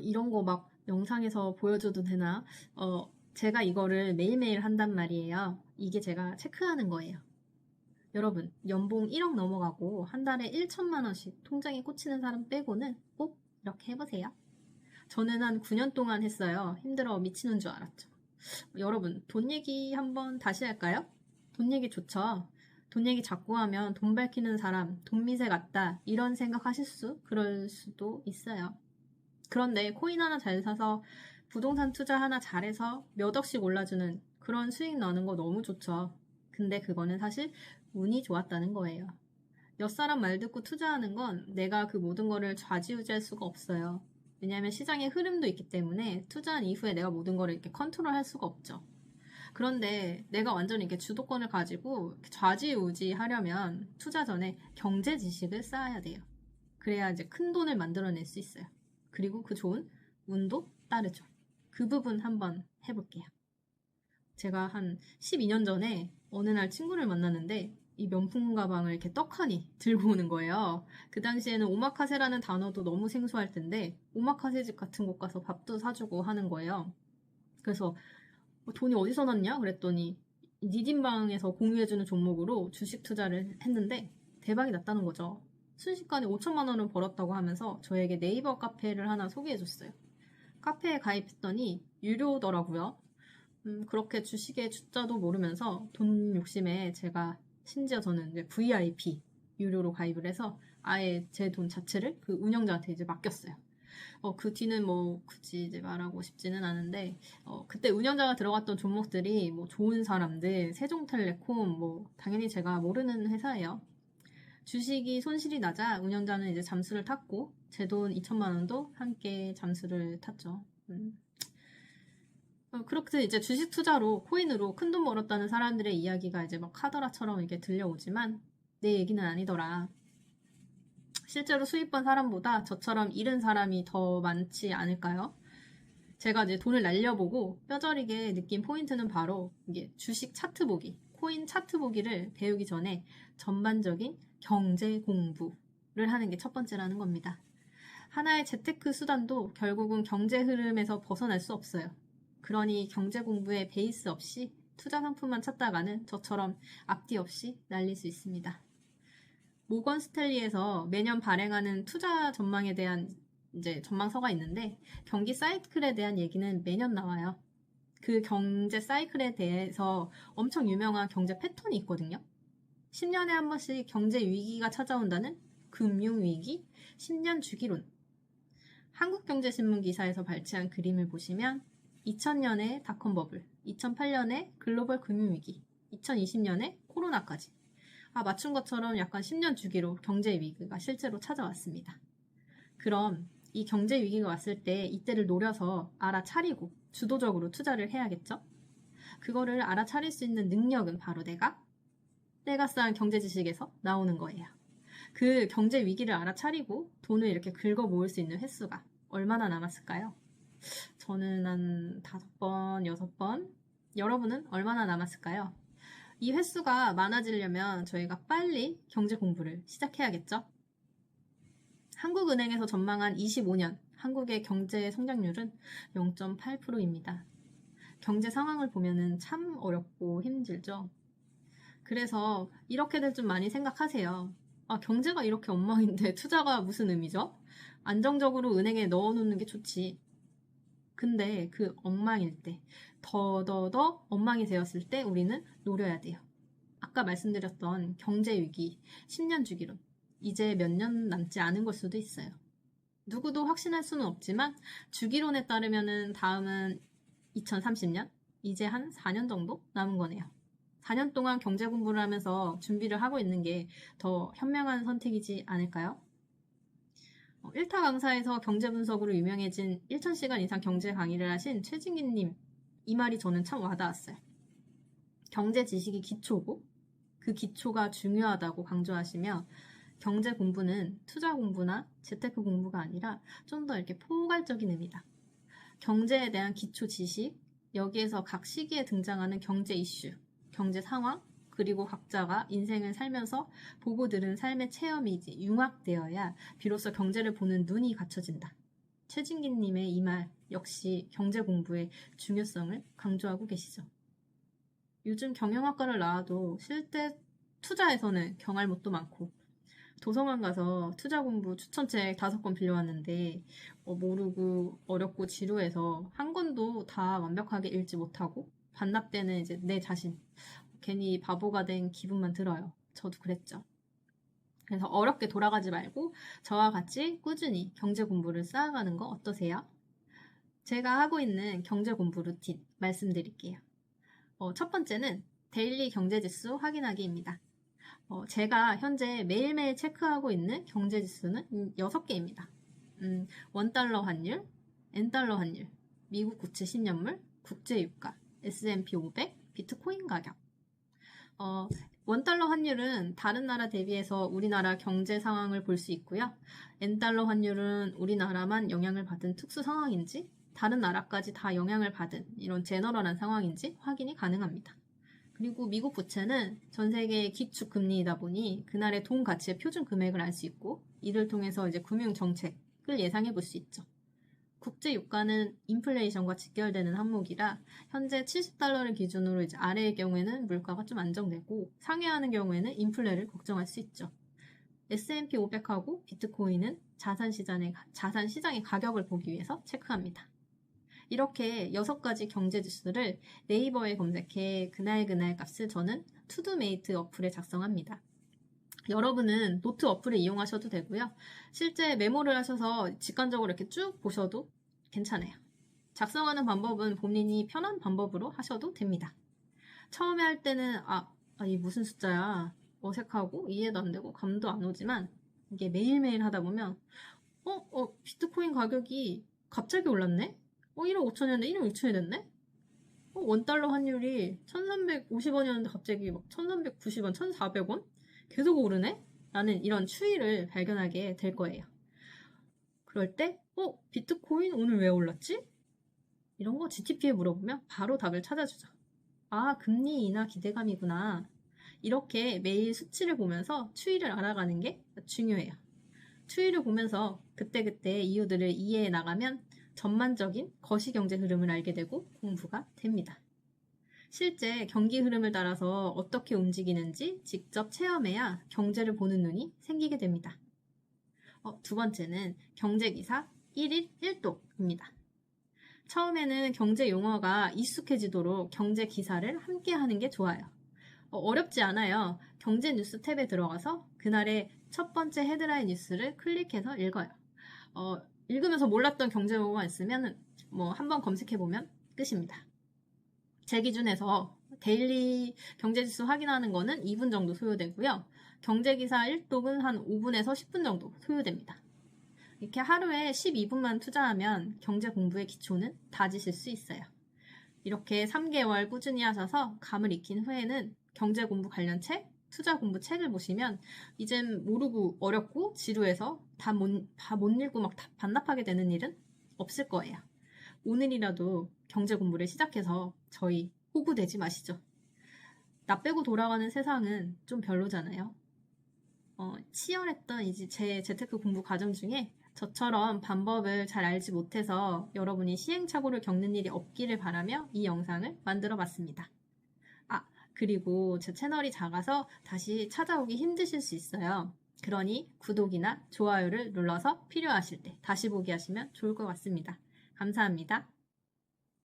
이런 거 막 영상에서 보여줘도 되나? 제가 이거를 매일매일 한단 말이에요. 이게 제가 체크하는 거예요. 여러분, 연봉 1억 넘어가고 한 달에 1천만 원씩 통장에 꽂히는 사람 빼고는 꼭 이렇게 해보세요. 저는 한 9년 동안 했어요. 힘들어 미치는 줄 알았죠. 여러분, 돈 얘기 한번 다시 할까요? 돈 얘기 좋죠? 돈 얘기 자꾸 하면 돈 밝히는 사람, 돈 미세 같다, 이런 생각하실 그럴 수도 있어요. 그런데 코인 하나 잘 사서 부동산 투자 하나 잘해서 몇 억씩 올라주는 그런 수익 나는 거 너무 좋죠. 근데 그거는 사실 운이 좋았다는 거예요. 옆 사람 말 듣고 투자하는 건 내가 그 모든 거를 좌지우지할 수가 없어요. 왜냐하면 시장의 흐름도 있기 때문에 투자한 이후에 내가 모든 거를 이렇게 컨트롤할 수가 없죠. 그런데 내가 완전히 이렇게 주도권을 가지고 좌지우지 하려면 투자 전에 경제 지식을 쌓아야 돼요. 그래야 이제 큰 돈을 만들어낼 수 있어요. 그리고 그 좋은 운도 따르죠. 그 부분 한번 해볼게요. 제가 한 12년 전에 어느 날 친구를 만났는데 이 명품 가방을 이렇게 떡하니 들고 오는 거예요. 그 당시에는 오마카세라는 단어도 너무 생소할 텐데 오마카세 집 같은 곳 가서 밥도 사주고 하는 거예요. 그래서 돈이 어디서 났냐? 그랬더니 니딘방에서 공유해주는 종목으로 주식 투자를 했는데 대박이 났다는 거죠. 순식간에 5천만 원을 벌었다고 하면서 저에게 네이버 카페를 하나 소개해줬어요. 카페에 가입했더니 유료더라고요. 그렇게 주식의 주자도 모르면서 돈 욕심에 제가 심지어 저는 이제 VIP 유료로 가입을 해서 아예 제 돈 자체를 그 운영자한테 이제 맡겼어요. 그 뒤는 뭐 굳이 이제 말하고 싶지는 않은데 그때 운영자가 들어갔던 종목들이 뭐 좋은 사람들, 세종텔레콤 뭐 당연히 제가 모르는 회사예요. 주식이 손실이 나자 운영자는 이제 잠수를 탔고 제 돈 2천만 원도 함께 잠수를 탔죠. 그렇게 이제 주식 투자로 코인으로 큰 돈 벌었다는 사람들의 이야기가 이제 막 카더라처럼 이렇게 들려오지만 내 얘기는 아니더라. 실제로 수입 번 사람보다 저처럼 잃은 사람이 더 많지 않을까요? 제가 이제 돈을 날려보고 뼈저리게 느낀 포인트는 바로 이게 주식 차트 보기, 코인 차트 보기를 배우기 전에 전반적인 경제 공부를 하는 게 첫 번째라는 겁니다. 하나의 재테크 수단도 결국은 경제 흐름에서 벗어날 수 없어요. 그러니 경제 공부에 베이스 없이 투자 상품만 찾다가는 저처럼 앞뒤 없이 날릴 수 있습니다. 모건 스탠리에서 매년 발행하는 투자 전망에 대한 이제 전망서가 있는데 경기 사이클에 대한 얘기는 매년 나와요. 그 경제 사이클에 대해서 엄청 유명한 경제 패턴이 있거든요. 10년에 한 번씩 경제 위기가 찾아온다는 금융위기, 10년 주기론. 한국경제신문 기사에서 발췌한 그림을 보시면 2000년에 닷컴 버블, 2008년에 글로벌 금융위기, 2020년에 코로나까지 맞춘 것처럼 약간 10년 주기로 경제 위기가 실제로 찾아왔습니다. 그럼 이 경제 위기가 왔을 때 이때를 노려서 알아차리고 주도적으로 투자를 해야겠죠? 그거를 알아차릴 수 있는 능력은 바로 내가 쌓은 경제 지식에서 나오는 거예요. 그 경제 위기를 알아차리고 돈을 이렇게 긁어 모을 수 있는 횟수가 얼마나 남았을까요? 저는 한 5번, 6번. 여러분은 얼마나 남았을까요? 이 횟수가 많아지려면 저희가 빨리 경제 공부를 시작해야겠죠? 한국은행에서 전망한 25년 한국의 경제 성장률은 0.8%입니다. 경제 상황을 보면은 참 어렵고 힘들죠? 그래서 이렇게들 좀 많이 생각하세요. 경제가 이렇게 엉망인데 투자가 무슨 의미죠? 안정적으로 은행에 넣어놓는 게 좋지. 근데 그 엉망일 때, 더 엉망이 되었을 때 우리는 노려야 돼요. 아까 말씀드렸던 경제위기, 10년 주기론. 이제 몇 년 남지 않은 걸 수도 있어요. 누구도 확신할 수는 없지만 주기론에 따르면은 다음은 2030년? 이제 한 4년 정도 남은 거네요. 4년 동안 경제 공부를 하면서 준비를 하고 있는 게 더 현명한 선택이지 않을까요? 1타 강사에서 경제 분석으로 유명해진 1000시간 이상 경제 강의를 하신 최진기님, 이 말이 저는 참 와닿았어요. 경제 지식이 기초고 그 기초가 중요하다고 강조하시며 경제 공부는 투자 공부나 재테크 공부가 아니라 좀 더 이렇게 포괄적인 의미다. 경제에 대한 기초 지식, 여기에서 각 시기에 등장하는 경제 이슈, 경제 상황, 그리고 각자가 인생을 살면서 보고 들은 삶의 체험이 이제 융합되어야 비로소 경제를 보는 눈이 갖춰진다. 최진기님의 이 말 역시 경제 공부의 중요성을 강조하고 계시죠. 요즘 경영학과를 나와도 실제 투자에서는 경할못도 많고 도서관 가서 투자 공부 추천책 5권 빌려왔는데 모르고 어렵고 지루해서 한 권도 다 완벽하게 읽지 못하고 반납되는 이제 내 자신 괜히 바보가 된 기분만 들어요. 저도 그랬죠. 그래서 어렵게 돌아가지 말고 저와 같이 꾸준히 경제 공부를 쌓아가는 거 어떠세요? 제가 하고 있는 경제 공부 루틴 말씀드릴게요. 첫 번째는 데일리 경제지수 확인하기입니다. 제가 현재 매일매일 체크하고 있는 경제지수는 6개입니다. 원달러 환율, N달러 환율, 미국 국채 10년물, 국제유가, S&P 500, 비트코인 가격. 원달러 환율은 다른 나라 대비해서 우리나라 경제 상황을 볼 수 있고요. N달러 환율은 우리나라만 영향을 받은 특수 상황인지 다른 나라까지 다 영향을 받은 이런 제너럴한 상황인지 확인이 가능합니다. 그리고 미국 부채는 전 세계의 기축 금리이다 보니 그날의 돈 가치의 표준 금액을 알 수 있고 이를 통해서 이제 금융 정책을 예상해 볼 수 있죠. 국제 유가는 인플레이션과 직결되는 항목이라 현재 70달러를 기준으로 이제 아래의 경우에는 물가가 좀 안정되고 상회하는 경우에는 인플레를 걱정할 수 있죠. S&P 500하고 비트코인은 자산 시장의 가격을 보기 위해서 체크합니다. 이렇게 6가지 경제 지수를 네이버에 검색해 그날 값을 저는 투두메이트 어플에 작성합니다. 여러분은 노트 어플을 이용하셔도 되고요. 실제 메모를 하셔서 직관적으로 이렇게 쭉 보셔도 괜찮아요. 작성하는 방법은 본인이 편한 방법으로 하셔도 됩니다. 처음에 할 때는 이 무슨 숫자야 어색하고 이해도 안 되고 감도 안 오지만 이게 매일매일 하다 보면 비트코인 가격이 갑자기 올랐네? 1억 5천이었는데 1억 6천이 됐네? 원달러 환율이 1350원이었는데 갑자기 막 1390원, 1400원? 계속 오르네? 라는 이런 추이를 발견하게 될 거예요. 그럴 때, 비트코인 오늘 왜 올랐지? 이런 거 GTP에 물어보면 바로 답을 찾아주죠. 금리 인하 기대감이구나. 이렇게 매일 수치를 보면서 추이를 알아가는 게 중요해요. 추이를 보면서 그때그때 이유들을 이해해 나가면 전반적인 거시경제 흐름을 알게 되고 공부가 됩니다. 실제 경기 흐름을 따라서 어떻게 움직이는지 직접 체험해야 경제를 보는 눈이 생기게 됩니다. 두 번째는 경제기사 1일 1독입니다. 처음에는 경제 용어가 익숙해지도록 경제 기사를 함께 하는 게 좋아요. 어렵지 않아요. 경제 뉴스 탭에 들어가서 그날의 첫 번째 헤드라인 뉴스를 클릭해서 읽어요. 읽으면서 몰랐던 경제 용어가 있으면 한번 검색해보면 끝입니다. 제 기준에서 데일리 경제지수 확인하는 거는 2분 정도 소요되고요. 경제기사 1독은 한 5분에서 10분 정도 소요됩니다. 이렇게 하루에 12분만 투자하면 경제 공부의 기초는 다지실 수 있어요. 이렇게 3개월 꾸준히 하셔서 감을 익힌 후에는 경제 공부 관련 책, 투자 공부 책을 보시면 이젠 모르고 어렵고 지루해서 다 못 읽고 막 다 반납하게 되는 일은 없을 거예요. 오늘이라도 경제 공부를 시작해서 저희 호구되지 마시죠. 나 빼고 돌아가는 세상은 좀 별로잖아요. 치열했던 이제 제 재테크 공부 과정 중에 저처럼 방법을 잘 알지 못해서 여러분이 시행착오를 겪는 일이 없기를 바라며 이 영상을 만들어 봤습니다. 그리고 제 채널이 작아서 다시 찾아오기 힘드실 수 있어요. 그러니 구독이나 좋아요를 눌러서 필요하실 때 다시 보기 하시면 좋을 것 같습니다. 감사합니다.